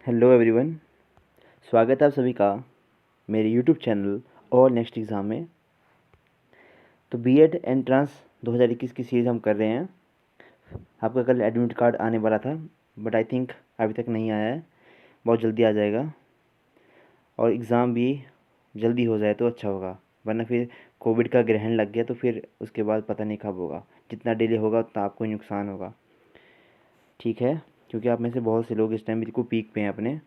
Hello everyone, स्वागत है आप सभी का मेरे यूट्यूब चैनल और नेक्स्ट एग्ज़ाम में। तो बीएड एंट्रेंस 2021 की सीरीज़ हम कर रहे हैं। आपका कल एडमिट कार्ड आने वाला था, बट आई थिंक अभी तक नहीं आया है। बहुत जल्दी आ जाएगा और एग्ज़ाम भी जल्दी हो जाए तो अच्छा होगा, वरना फिर कोविड का ग्रहण लग गया तो फिर उसके बाद पता नहीं कब होगा। जितना डिले होगा उतना आपको ही नुकसान होगा, ठीक है। क्योंकि आप में से बहुत से लोग इस टाइम बिल्कुल पीक पे हैं अपने।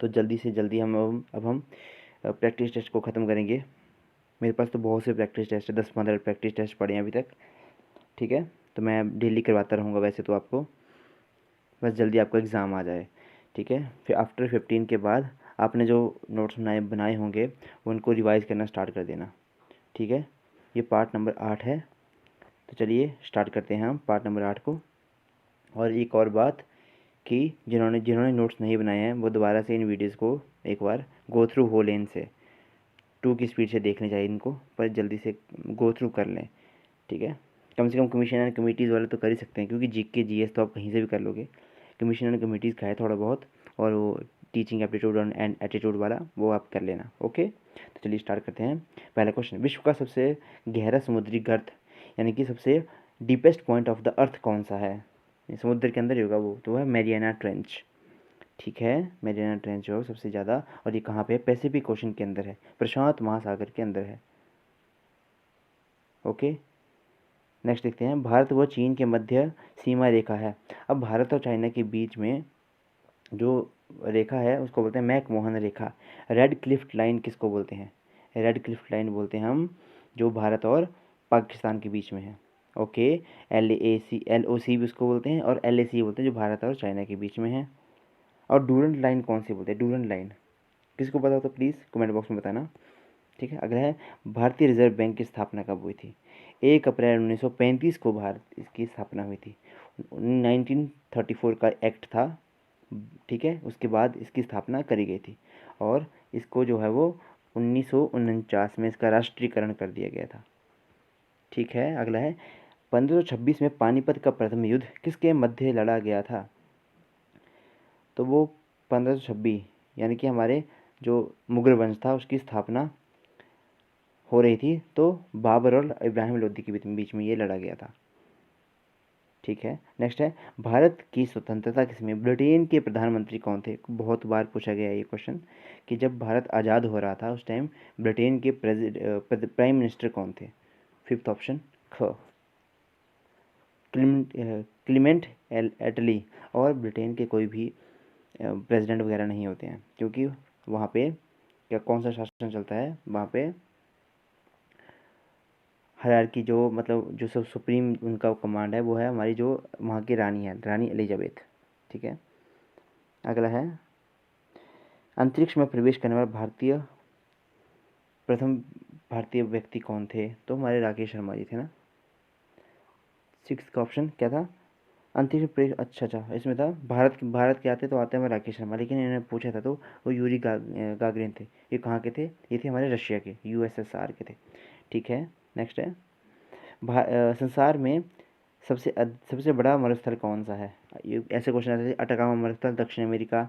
तो जल्दी से जल्दी हम प्रैक्टिस टेस्ट को ख़त्म करेंगे। मेरे पास तो बहुत से प्रैक्टिस टेस्ट है, 10-15 प्रैक्टिस टेस्ट पड़े हैं अभी तक, ठीक है। तो मैं डेली करवाता रहूँगा वैसे तो आपको, बस जल्दी आपका एग्ज़ाम आ जाए, ठीक है। फिर आफ्टर 15 के बाद आपने जो नोट्स बनाए होंगे उनको रिवाइज़ करना स्टार्ट कर देना, ठीक है। ये पार्ट नंबर 8 है। तो चलिए स्टार्ट करते हैं हम पार्ट नंबर 8 को। और एक और बात कि जिन्होंने जिन्होंने नोट्स नहीं बनाए हैं वो दोबारा से इन वीडियोज़ को एक बार गो थ्रू हो लें, से 2 की स्पीड से देखने चाहिए इनको, पर जल्दी से गो थ्रू कर लें, ठीक है। कम से कम कमीशन एंड कमिटीज़ वाले तो कर ही सकते हैं, क्योंकि जीके जीएस तो आप कहीं से भी कर लोगे। कमीशन एंड कमिटीज़ का है थोड़ा बहुत, और वो टीचिंग एप्टीट्यूड एंड एटीट्यूड वाला वो आप कर लेना, ओके। तो चलिए स्टार्ट करते हैं। पहला क्वेश्चन, विश्व का सबसे गहरा समुद्री गर्त यानी कि सबसे deepest point of the earth कौन सा है? समुद्र के अंदर ही होगा वो, तो वह मैरियाना ट्रेंच, ठीक है। मैरियाना ट्रेंच हो सबसे ज़्यादा, और ये कहाँ पे है? पैसिफिक ओशन के अंदर है, प्रशांत महासागर के अंदर है, ओके। नेक्स्ट देखते हैं, भारत व चीन के मध्य सीमा रेखा है। अब भारत और चाइना के बीच में जो रेखा है उसको बोलते हैं मैकमोहन रेखा। रेड क्लिफ्ट लाइन किसको बोलते हैं? रेड क्लिफ्ट लाइन बोलते हैं हम जो भारत और पाकिस्तान के बीच में है, ओके। LOC भी उसको बोलते हैं, और LAC बोलते हैं जो भारत और चाइना के बीच में है। और डूरंट लाइन कौन सी बोलते हैं? डूरंट लाइन किसको पता हो तो प्लीज़ कमेंट बॉक्स में बताना, ठीक है। अगला है, भारतीय रिजर्व बैंक की स्थापना कब हुई थी? 1 अप्रैल 1935 को भारत इसकी स्थापना हुई थी। 1934 का एक्ट था, ठीक है। उसके बाद इसकी स्थापना करी गई थी, और इसको जो है वो 1949 में इसका राष्ट्रीयकरण कर दिया गया था, ठीक है। अगला है, 1526 में पानीपत का प्रथम युद्ध किसके मध्य लड़ा गया था? तो वो 1526 यानी कि हमारे जो मुगल वंश था उसकी स्थापना हो रही थी, तो बाबर और इब्राहिम लोदी के बीच में ये लड़ा गया था, ठीक है। नेक्स्ट है, भारत की स्वतंत्रता किसमें? ब्रिटेन के प्रधानमंत्री कौन थे? बहुत बार पूछा गया ये क्वेश्चन कि जब भारत आज़ाद हो रहा था उस टाइम ब्रिटेन के प्राइम मिनिस्टर कौन थे? फिफ्थ ऑप्शन ख, क्लीमेंट एटली। और ब्रिटेन के कोई भी प्रेसिडेंट वगैरह नहीं होते हैं, क्योंकि वहाँ पे क्या कौन सा शासन चलता है वहाँ पे? हायरार्की, जो मतलब जो सब सुप्रीम उनका कमांड है वो है हमारी जो वहाँ की रानी है, रानी एलिजाबेथ, ठीक है। अगला है, अंतरिक्ष में प्रवेश करने वाला प्रथम भारतीय व्यक्ति कौन थे? तो हमारे राकेश शर्मा जी थे ना। सिक्स का ऑप्शन क्या था? अंतरिक्ष में प्रवेश, अच्छा अच्छा, इसमें था भारत के आते तो आते हैं राकेश शर्मा, लेकिन इन्होंने पूछा था तो वो यूरी गागरिन थे। ये कहाँ के थे? ये थे हमारे रशिया के, USSR के थे, ठीक है। नेक्स्ट है, संसार में सबसे बड़ा मरुस्थल कौन सा है? ये ऐसे क्वेश्चन आते थे, अटाकामा मरुस्थल दक्षिण अमेरिका,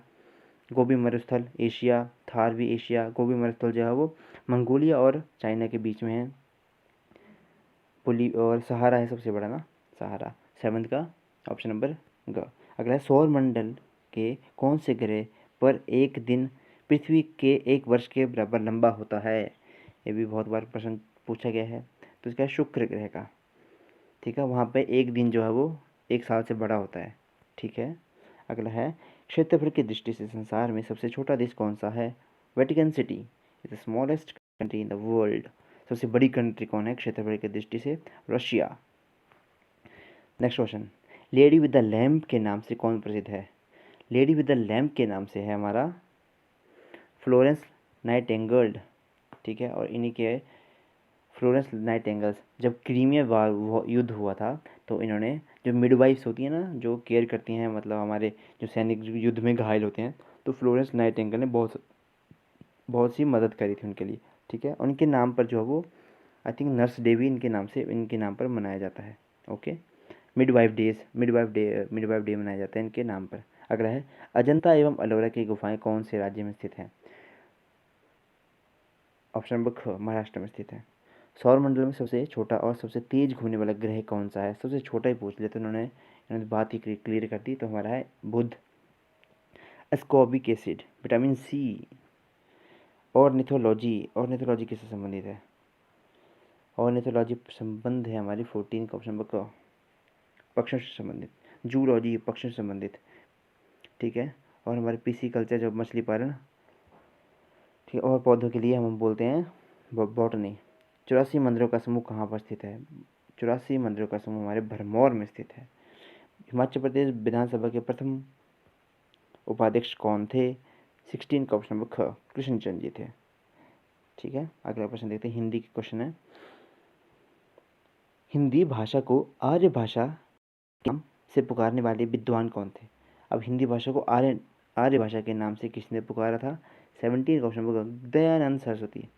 गोबी मरुस्थल एशिया, थार भी एशिया। गोबी मरुस्थल जो है वो मंगोलिया और चाइना के बीच में है। पुली और सहारा है सबसे बड़ा ना, सहारा। सेवन्थ का ऑप्शन नंबर ग। अगला है, सौर मंडल के कौन से ग्रह पर एक दिन पृथ्वी के एक वर्ष के बराबर लंबा होता है? ये भी बहुत बार प्रश्न पूछा गया है। तो इसका शुक्र ग्रह का, ठीक है। वहाँ पे एक दिन जो है वो एक साल से बड़ा होता है, ठीक है। अगला है, क्षेत्रफल की दृष्टि से संसार में सबसे छोटा देश कौन सा है? Vatican city is the smallest country in the world. सबसे बड़ी कंट्री कौन है क्षेत्रफल की दृष्टि से? Russia. Next question, lady with the lamp के नाम से कौन प्रसिद्ध है? लेडी विद द लैम्प के नाम से है हमारा फ्लोरेंस नाइटिंगेल, ठीक है। और इन्हीं के फ्लोरेंस नाइटिंगेल, जब क्रीमिया वार युद्ध हुआ था तो इन्होंने, जो मिडवाइफ्स होती हैं ना जो केयर करती हैं, मतलब हमारे जो सैनिक युद्ध में घायल होते हैं, तो फ्लोरेंस नाइटिंगेल ने बहुत बहुत सी मदद करी थी उनके लिए, ठीक है। उनके नाम पर जो है वो आई थिंक नर्स डे भी इनके नाम पर मनाया जाता है, ओके। मिडवाइफ डे मनाया जाता है इनके नाम पर। अगला है अजंता एवं अलोरा की गुफाएं कौन से राज्य में स्थित हैं? ऑप्शन नंबर ख महाराष्ट्र में स्थित है। सौर मंडल में सबसे छोटा और सबसे तेज घूमने वाला ग्रह कौन सा है? सबसे छोटा ही पूछ लिया तो इन्होंने बात ही क्लियर कर दी। तो हमारा है बुध। Ascorbic acid, vitamin C. Ornithology किससे संबंधित है? ऑर्निथोलॉजी संबंध है हमारी 14 का ऑप्शन नंबर क, पक्षियों से संबंधित। जूलॉजी पक्षियों से संबंधित, ठीक है। और हमारे पीसी कल्चर जो मछली पालन, ठीक है। और पौधों के लिए हम बोलते हैं बॉटनी। 84 मंदिरों का समूह कहाँ पर स्थित है? 84 मंदिरों का समूह हमारे भरमौर में स्थित है। हिमाचल प्रदेश विधानसभा के प्रथम उपाध्यक्ष कौन थे? 16 का ऑप्शन नंबर ख, कृष्णचंद्र जी थे, ठीक है। अगला प्रश्न देखते हैं, हिंदी के क्वेश्चन है। हिंदी भाषा को आर्य भाषा के नाम से पुकारने वाले विद्वान कौन थे? अब हिंदी भाषा को आर्य भाषा के नाम से किसने पुकारा था? 17 का ऑप्शन नंबर ग, दयानंद सरस्वती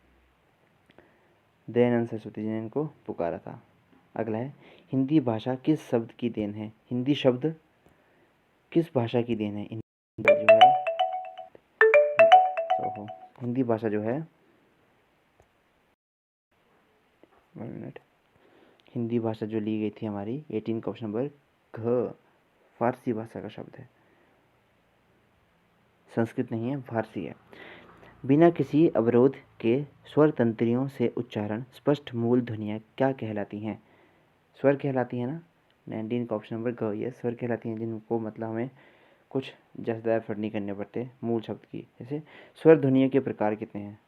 जी ने इनको पुकारा था। अगला है हिंदी भाषा किस शब्द की देन है? हिंदी शब्द किस भाषा की देन है? हिंदी भाषा जो है, 1 मिनट, हिंदी भाषा जो ली गई थी हमारी 18 का ऑप्शन नंबर घ, फारसी भाषा का शब्द है, संस्कृत नहीं है, फारसी है। बिना किसी अवरोध के स्वर तंत्रियों से उच्चारण स्पष्ट मूल ध्वनियाँ क्या कहलाती हैं? स्वर कहलाती है ना, 19 का ऑप्शन नंबर ग, ये स्वर कहलाती हैं जिनको मतलब हमें कुछ ज़्यादा एफर्ट नहीं करने पड़ते मूल शब्द की। जैसे स्वर ध्वनियों के प्रकार कितने हैं?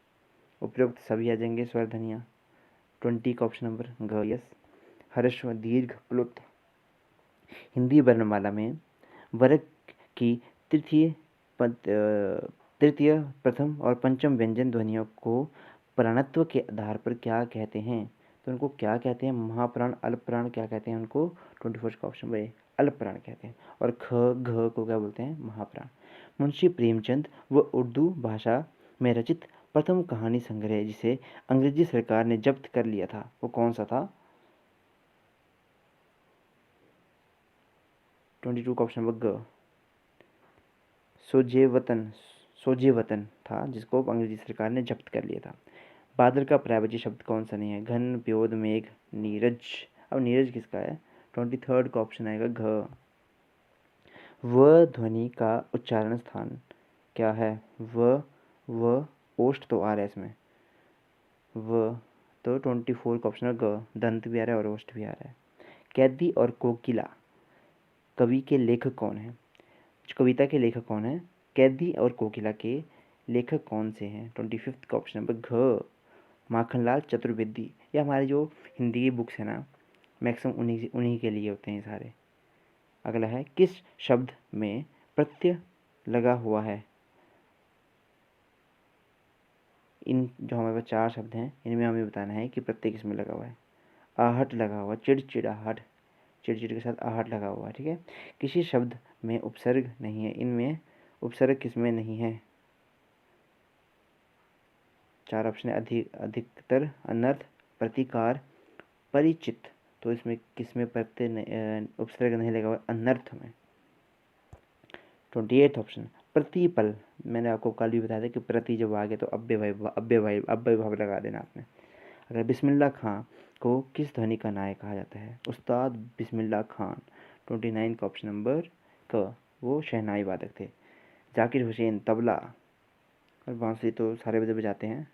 उपयुक्त सभी आ जाएंगे स्वर ध्वनियाँ। 20 का ऑप्शन नंबर ग, यस। ह्रस्व, दीर्घ, प्लुत। हिंदी वर्णमाला में वर्ग की तृतीय, प्रथम और पंचम व्यंजन ध्वनियों को प्राणत्व के आधार पर क्या कहते हैं? तो उनको क्या कहते हैं? महाप्राण, अल्पप्राण क्या कहते हैं उनको? 21 का ऑप्शन नंबर अल्पप्राण कहते हैं। और ख घ को क्या बोलते हैं? महाप्राण। मुंशी प्रेमचंद व उर्दू भाषा में रचित प्रथम कहानी संग्रह जिसे अंग्रेजी सरकार ने जब्त कर लिया था वो कौन सा था? 22 का ऑप्शन नंबर ग, सोजेवतन था जिसको अंग्रेजी सरकार ने जब्त कर लिया था। बादल का पर्यायवाची शब्द कौन सा नहीं है? घन, प्योद, मेघ, नीरज। अब नीरज किसका है? 23 का ऑप्शन आएगा घ। व ध्वनि का उच्चारण स्थान क्या है? व ओष्ठ तो आ रहा है इसमें, व तो 24 का ऑप्शन है ग, दंत भी आ रहा है और ओष्ठ भी आ रहा है। कैदी और कोकिला कवि के लेखक कौन है? कविता के लेखक कौन है? कैदी और कोकिला के लेखक कौन से हैं? 25 का ऑप्शन नंबर घ, माखनलाल चतुर्वेदी। ये हमारे जो हिंदी की बुक्स है ना, मैक्सिमम उन्हीं के लिए होते हैं सारे। अगला है किस शब्द में प्रत्यय लगा हुआ है? इन जो हमारे पास 4 शब्द हैं इनमें हमें बताना है कि प्रत्यय किस में लगा हुआ है। आहट लगा हुआ, चिड़चिड़ाहट, चिड़चिड़ के साथ आहट लगा हुआ है, ठीक है। किसी शब्द में उपसर्ग नहीं है, इनमें उपसर्ग किसमें नहीं है? 4 ऑप्शन है, अधिकतर, अनर्थ, प्रतिकार, परिचित। तो इसमें किसमें प्रत्यय उपसर्ग नहीं लगा हुआ? अनर्थ में। 28 ऑप्शन प्रतिपल। मैंने आपको कल भी बताया था कि प्रति जब आ गया तो अव्यय भाव लगा देना आपने। अगर बिस्मिल्लाह खां को किस ध्वनि का नायक कहा जाता है? उस्ताद बिस्मिल्लाह खान। 29 का ऑप्शन नंबर क, वो शहनाई वादक थे। जाकिर हुसैन तबला और बांसुरी तो सारे बजाते हैं,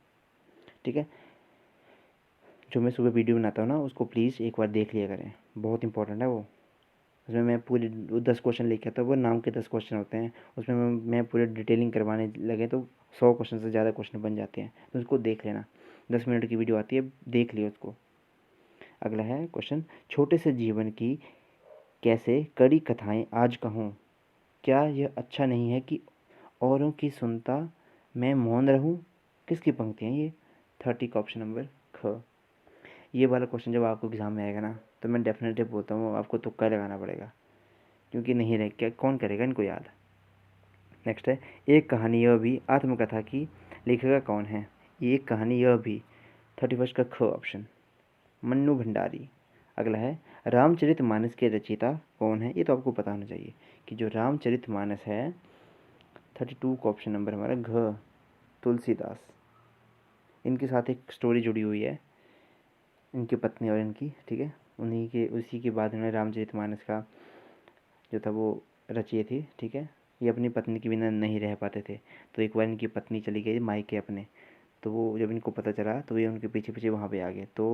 ठीक है। जो मैं सुबह वीडियो बनाता हूँ ना उसको प्लीज़ एक बार देख लिया करें, बहुत इंपॉर्टेंट है वो। उसमें मैं पूरी 10 क्वेश्चन लेके आता हूँ, वो नाम के 10 क्वेश्चन होते हैं, उसमें मैं पूरी डिटेलिंग करवाने लगे तो 100 क्वेश्चन से ज़्यादा क्वेश्चन बन जाते हैं, तो उसको देख लेना। 10 मिनट की वीडियो आती है, देख लियो उसको। अगला है क्वेश्चन, छोटे से जीवन की कैसे कड़ी कथाएं आज कहूँ? क्या यह अच्छा नहीं है कि औरों की सुनता मैं मौन रहूँ? किसकी पंक्तियाँ ये? 30 का ऑप्शन नंबर ख। ये वाला क्वेश्चन जब आपको एग्जाम में आएगा ना तो मैं डेफिनेटली बोलता हूँ आपको तुक्का लगाना पड़ेगा, क्योंकि नहीं रह क्या कौन करेगा इनको याद। नेक्स्ट है, एक कहानी यह भी आत्मकथा की लेखिका कौन है? एक कहानी यह भी, 31 का ख ऑप्शन, मन्नू भंडारी। अगला है, रामचरितमानस के रचयिता कौन है? ये तो आपको पता होना चाहिए। कि जो रामचरितमानस है 32 का ऑप्शन नंबर हमारा घ, तुलसीदास। इनके साथ एक स्टोरी जुड़ी हुई है, इनकी पत्नी और इनकी, ठीक है। उसी के बाद उन्होंने रामचरितमानस का जो था वो रचिए थी, ठीक है। ये अपनी पत्नी के बिना नहीं रह पाते थे, तो एक बार इनकी पत्नी चली गई मायके अपने, तो वो जब इनको पता चला तो ये उनके पीछे पीछे वहाँ पे आ गए। तो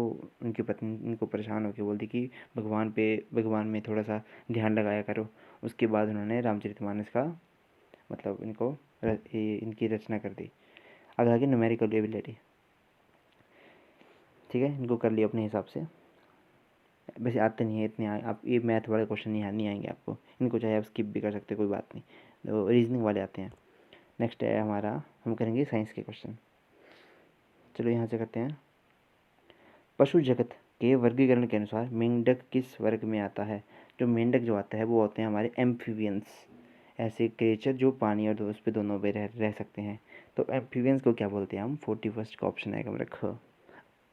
उनकी पत्नी इनको परेशान होकर बोलती कि भगवान में थोड़ा सा ध्यान लगाया करो। उसके बाद उन्होंने रामचरितमानस का मतलब इनकी रचना कर दी। अब आगे न्यूमेरिकल एबिलिटी, ठीक है, इनको कर लिया अपने हिसाब से। वैसे आते नहीं है इतने, आप ये मैथ वाले क्वेश्चन नहीं आएंगे आपको, इनको चाहे आप स्किप भी कर सकते, कोई बात नहीं, तो रीजनिंग वाले आते हैं। नेक्स्ट है हमारा, हम करेंगे साइंस के क्वेश्चन। चलो यहाँ से करते हैं। पशु जगत के वर्गीकरण के अनुसार मेंढक किस वर्ग में आता है? जो मेंढक जो आता है वो होते हैं हमारे एम्फीबियंस, ऐसे क्रिएचर जो पानी और उस पे दोनों पे रह सकते हैं। तो एम्फीबियंस को क्या बोलते हैं हम? 41 का ऑप्शन आएगा मेरा ख।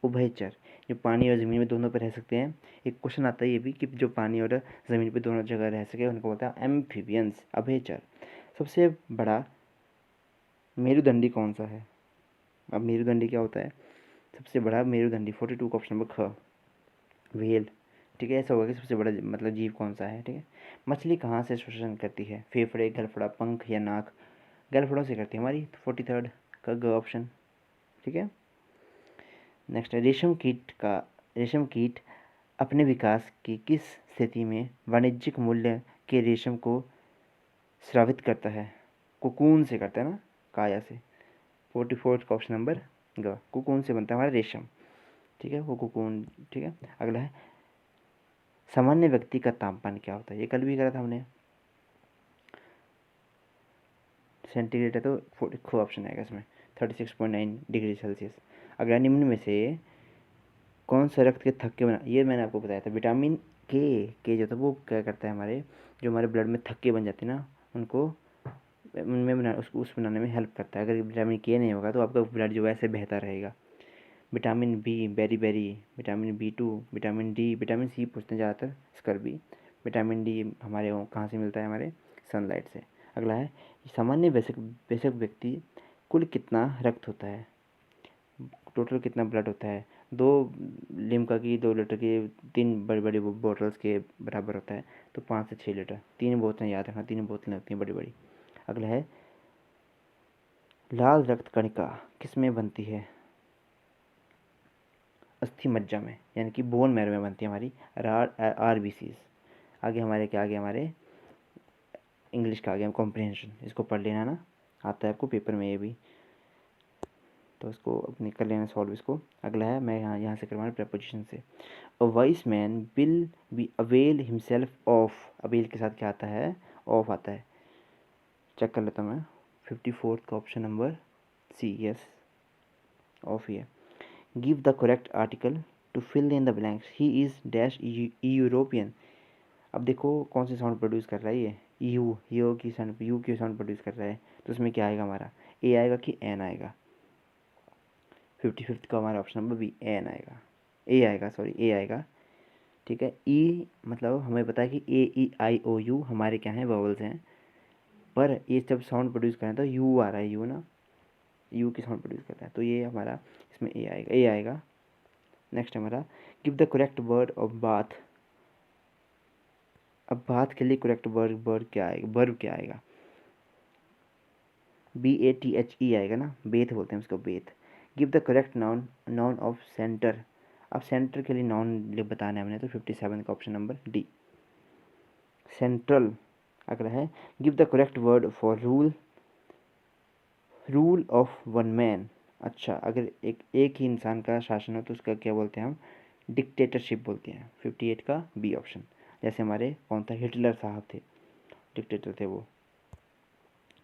उभयचर, जो पानी और ज़मीन में दोनों पे रह सकते हैं। एक क्वेश्चन आता है ये भी कि जो पानी और ज़मीन पे दोनों जगह रह सके उनको बोलता है एम्फीबियंस, अभयचर। सबसे बड़ा मेरुदंडी कौन सा है? अब मेरुदंडी क्या होता है? सबसे बड़ा मेरुदंडी 42 का ऑप्शन नंबर ख, व्हेल, ठीक है। ऐसा होगा कि सबसे बड़ा मतलब जीव कौन सा है, ठीक है। मछली कहाँ से श्वसन करती है? फेफड़े, गलफड़ा, पंख या नाक? गलफड़ों से करती है हमारी, 43 का ग ऑप्शन, ठीक है। नेक्स्ट है रेशम कीट अपने विकास की किस स्थिति में वाणिज्यिक मूल्य के रेशम को स्रावित करता है? कोकून से करता है ना, काया से। 44 का ऑप्शन नंबर ग, कोकून से बनता है हमारा रेशम, ठीक है, वो कोकून, ठीक है। अगला है सामान्य व्यक्ति का तापमान क्या होता है? ये कल भी करा था हमने, सेंटीग्रेड है, तो ऑप्शन आएगा इसमें, 36.9 डिग्री सेल्सियस। अगला, निम्न में से कौन सा रक्त के थक्के बना, ये मैंने आपको बताया था, विटामिन के जो था वो क्या करता है हमारे, जो हमारे ब्लड में थक्के बन जाते हैं ना उनको उनमें उस बनाने में हेल्प करता है। अगर विटामिन के नहीं होगा तो आपका ब्लड जो है ऐसे बहता रहेगा। Vitamin B, berry, vitamin B2, vitamin D, vitamin C पूछते हैं ज़्यादातर, स्कर्बी। विटामिन डी हमारे कहाँ से मिलता है? हमारे सनलाइट से। अगला है सामान्य बेशक व्यक्ति कुल कितना रक्त होता है? टोटल कितना ब्लड होता है? 2 लिम्का की 2 लीटर की 3 बड़ी बड़ी बोतल्स के बराबर होता है, तो 5 से 6 लीटर। 3 बोतलें याद रखना, 3 बोतलें होती हैं बड़ी बड़ी। अगला है लाल रक्त कणिका किस में बनती है? अस्थि मज्जा में, यानी कि बोन मैरो में बनती है हमारी RBCs। आगे हमारे क्या, आगे हमारे इंग्लिश का आ गया कॉम्प्रिहेंशन, इसको पढ़ लेना ना, आता है आपको पेपर में ये भी, तो इसको अपनी कर लेना सॉल्व इसको। अगला है, मैं यहाँ से करवाना प्रेपोजिशन से। अ vice man will be avail himself of, avail के साथ क्या आता है? ऑफ आता है। चेक कर लेता हूँ मैं, 54 का option number C, yes, off ही है। Give the correct article to fill in the blanks, he is dash European. अब देखो कौन सी साउंड प्रोड्यूस कर रहा है ये, यू की साउंड प्रोड्यूस कर रहा है, तो उसमें क्या आएगा हमारा? ए आएगा कि एन आएगा? 55 का हमारा ऑप्शन नंबर बी, एन आएगा, ए आएगा, सॉरी ए आएगा, ठीक है। ई मतलब हमें पता है कि A E I O U हमारे क्या हैं? वॉवल्स हैं, पर ये जब साउंड प्रोड्यूस कर रहे हैं तो यू आ रहा है, यू ना, यू की साउंड प्रोड्यूस कर रहा है, तो ये हमारा इसमें ए आएगा। नेक्स्ट हमारा give the correct word of bath. अब बाथ के लिए करेक्ट वर्ड क्या आएगा? वर्ब क्या आएगा? BATHE आएगा ना, बेथ बोलते हैं उसको, Beth. Give the correct noun of centre. अब सेंटर के लिए नाउन बताना है हमने, तो 57 का ऑप्शन नंबर डी, सेंट्रल। अगला है give the correct word for rule of one man. अच्छा, अगर एक ही इंसान का शासन हो तो उसका क्या बोलते हैं हम? डिक्टेटरशिप बोलते हैं, 58 का बी ऑप्शन। जैसे हमारे कौन था? हिटलर साहब थे, डिक्टेटर थे वो।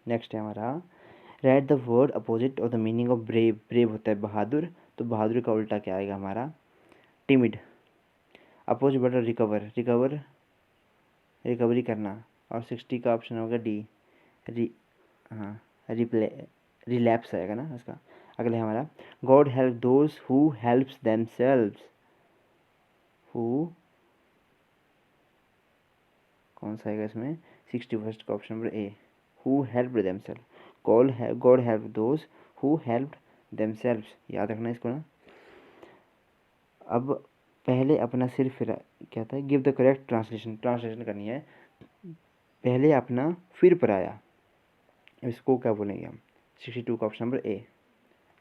नेक्स्ट है हमारा right the word opposite of the meaning of brave. Brave होता है बहादुर, तो बहादुर का उल्टा क्या आएगा हमारा? टिमिड। अपोजिट वर्ड रिकवरी करना, और 60 का ऑप्शन होगा डी, री हाँ रिप्ले रिलैप्स आएगा ना उसका। अगला है हमारा god help those who helps themselves. Who कौन सा आएगा इसमें? 61 का option number A, who helped themself, god help those who helped themselves, याद रखना इसको ना। अब पहले अपना सिर फिरा, क्या था, गिव द करेक्ट ट्रांसलेशन करनी है, पहले अपना फिर पराया, इसको क्या बोलेंगे हम। 62 का option number A,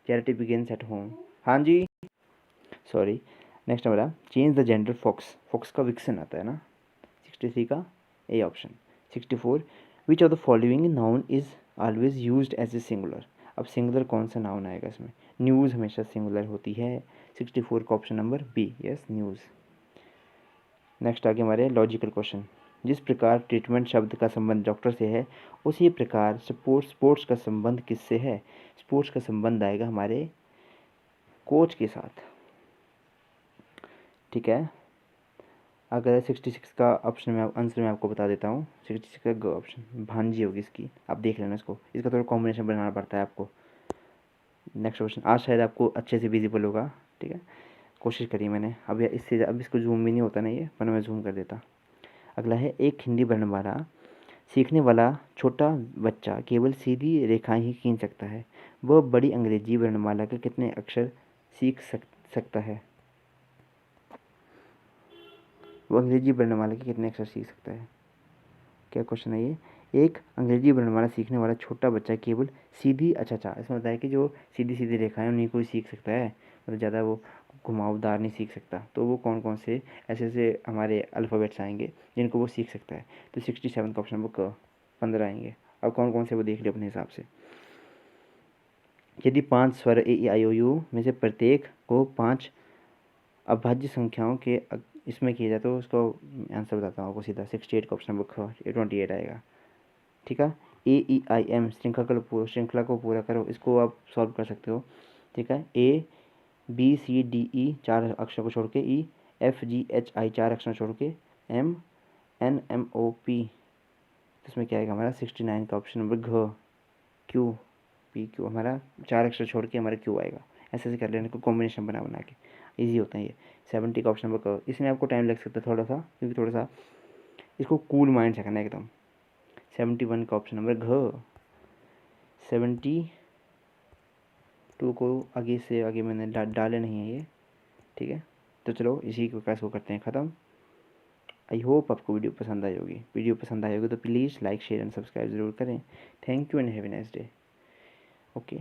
charity begins at home. हाँ जी, सॉरी। नेक्स्ट हमारा change the gender fox, fox का विक्सन आता है ना, 63 का A option. 64 which of the following noun is always used as a singular, अब सिंगुलर कौन सा नाउन आएगा इसमें, न्यूज़ हमेशा सिंगुलर होती है। 64 का option number B, yes news. Next आगे हमारे लॉजिकल क्वेश्चन, जिस प्रकार ट्रीटमेंट शब्द का संबंध डॉक्टर से है उसी प्रकार स्पोर्ट्स का संबंध किससे है, स्पोर्ट्स का संबंध आएगा हमारे कोच के साथ, ठीक है। अगर 66 का ऑप्शन में आंसर मैं आपको बता देता हूँ, 66 का ग ऑप्शन भांजी होगी इसकी, आप देख लेना इसको, इसका थोड़ा कॉम्बिनेशन बनाना पड़ता है आपको। नेक्स्ट क्वेश्चन आज शायद आपको अच्छे से विजिबल होगा, ठीक है, कोशिश करी मैंने, अब इसको जूम भी नहीं होता ना ये, वरना मैं जूम कर देता। अगला है, एक हिंदी वर्णमाला सीखने वाला छोटा बच्चा केवल सीधी रेखाएं ही खींच सकता है, वह बड़ी अंग्रेजी वर्णमाला के कितने अक्षर सीख सकता है, वो अंग्रेजी वर्णमाला के कितने अक्षर सीख सकता है, क्या क्वेश्चन है ये। एक अंग्रेजी वर्णमाला सीखने वाला छोटा बच्चा केवल सीधी, अच्छा इसमें बताया कि जो सीधी सीधी रेखाएं उन्हीं को ही सीख सकता है, मतलब ज़्यादा वो घुमावदार नहीं सीख सकता, तो वो कौन कौन से ऐसे ऐसे हमारे अल्फ़ाबेट्स आएंगे जिनको वो सीख सकता है, तो 67 का ऑप्शन नंबर क 15 आएंगे। अब कौन कौन से वो देख लियो अपने हिसाब से। यदि 5 स्वर ए ई आई ओ यू में से प्रत्येक को 5 अभाज्य संख्याओं के इसमें किया जाए तो उसको आंसर बताता हूँ आपको सीधा, 68 का ऑप्शन नंबर ख, 28 आएगा, ठीक है। ए ई आई एम श्रृंखला को पूरा करो, इसको आप सॉल्व कर सकते हो, ठीक है। A B C D E 4 अक्षर को छोड़ के, E F G H I 4 अक्षर छोड़ के, M N M O P, इसमें क्या आएगा हमारा 69 का ऑप्शन नंबर घ, क्यू पी क्यू, हमारा 4 अक्षर छोड़ के हमारा क्यू आएगा, ऐसे ऐसे कर लेने को कॉम्बिनेशन बना बना के, ईजी होता है ये। 70 का ऑप्शन नंबर क, इसमें आपको टाइम लग सकता है थोड़ा सा, क्योंकि थोड़ा सा इसको कूल माइंड से करना है एकदम। 71 का ऑप्शन नंबर घ। 72 को आगे से आगे मैंने डाले नहीं है ये, ठीक है। तो चलो इसी को कैसे करते हैं ख़त्म। आई होप आपको वीडियो पसंद आई होगी, वीडियो पसंद आई होगी तो please like share and subscribe ज़रूर करें। Thank you and have a nice day. Okay.